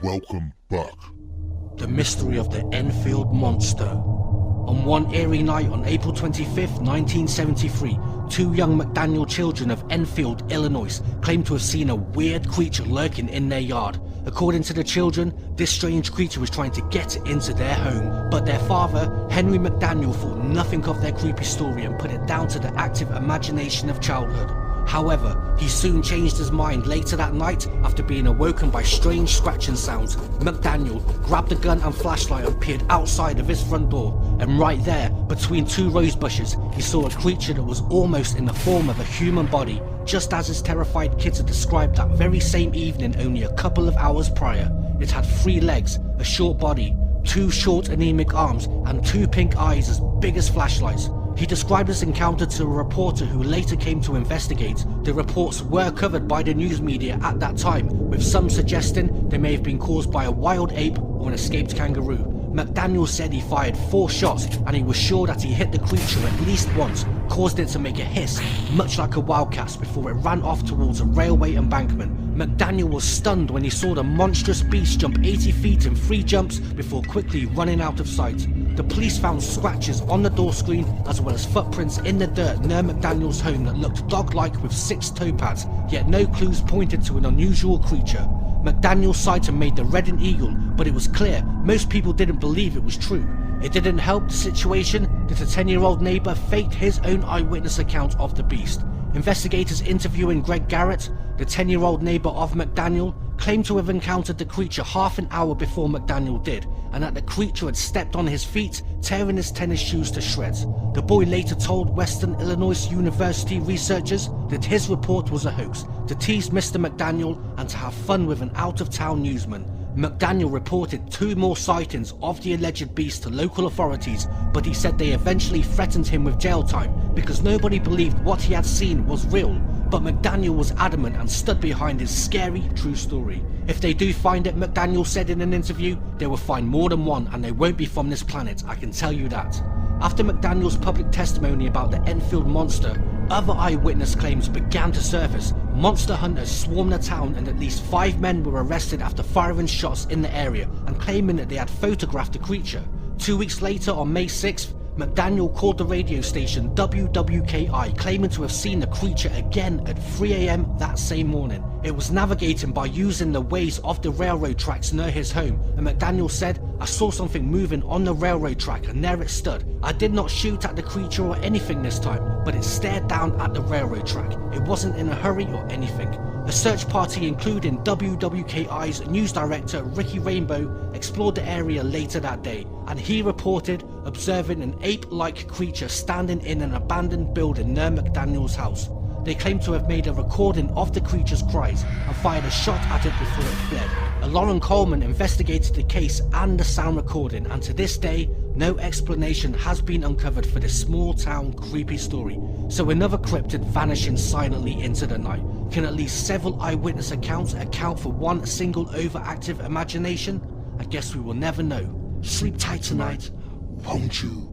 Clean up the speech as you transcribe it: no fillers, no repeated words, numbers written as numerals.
welcome back. The mystery of the Enfield Monster. On one eerie night on April 25th, 1973, two young McDaniel children of Enfield, Illinois, claimed to have seen a weird creature lurking in their yard. According to the children, this strange creature was trying to get into their home, but their father, Henry McDaniel, thought nothing of their creepy story and put it down to the active imagination of childhood. However, he soon changed his mind later that night after being awoken by strange scratching sounds. McDaniel grabbed a gun and flashlight and peered outside of his front door, and right there, between two rose bushes, he saw a creature that was almost in the form of a human body, just as his terrified kids had described that very same evening only a couple of hours prior. It had 3 legs, a short body, 2 short anemic arms, and 2 pink eyes as big as flashlights. He described this encounter to a reporter who later came to investigate. The reports were covered by the news media at that time, with some suggesting they may have been caused by a wild ape or an escaped kangaroo. McDaniel said he fired 4 shots and he was sure that he hit the creature at least once, caused it to make a hiss, much like a wildcat, before it ran off towards a railway embankment. McDaniel was stunned when he saw the monstrous beast jump 80 feet in 3 jumps before quickly running out of sight. The police found scratches on the door screen as well as footprints in the dirt near McDaniel's home that looked dog-like with 6 toe pads, yet no clues pointed to an unusual creature. McDaniel sighted made the red and eagle, but it was clear most people didn't believe it was true. It didn't help the situation that a 10-year-old neighbour faked his own eyewitness account of the beast. Investigators interviewing Greg Garrett, the 10-year-old neighbour of McDaniel, claimed to have encountered the creature half an hour before McDaniel did, and that the creature had stepped on his feet, tearing his tennis shoes to shreds. The boy later told Western Illinois University researchers that his report was a hoax, to tease Mr. McDaniel and to have fun with an out-of-town newsman. McDaniel reported 2 more sightings of the alleged beast to local authorities, but he said they eventually threatened him with jail time because nobody believed what he had seen was real. But McDaniel was adamant and stood behind his scary true story. If they do find it, McDaniel said in an interview, they will find more than one and they won't be from this planet, I can tell you that. After McDaniel's public testimony about the Enfield Monster, other eyewitness claims began to surface. Monster hunters swarmed the town and at least 5 men were arrested after firing shots in the area and claiming that they had photographed the creature. 2 weeks later, on May 6th, McDaniel called the radio station WWKI, claiming to have seen the creature again at 3 AM that same morning. It was navigating by using the ways of the railroad tracks near his home, and McDaniel said, "I saw something moving on the railroad track and there it stood. I did not shoot at the creature or anything this time, but it stared down at the railroad track. It wasn't in a hurry or anything." A search party including WWKI's news director Ricky Rainbow explored the area later that day, and he reported observing an ape-like creature standing in an abandoned building near McDaniel's house. They claimed to have made a recording of the creature's cries and fired a shot at it before it fled. Lauren Coleman investigated the case and the sound recording, and to this day, no explanation has been uncovered for this small town creepy story. So another cryptid vanishing silently into the night. Can at least several eyewitness accounts account for one single overactive imagination? I guess we will never know. Sleep tight tonight, won't you?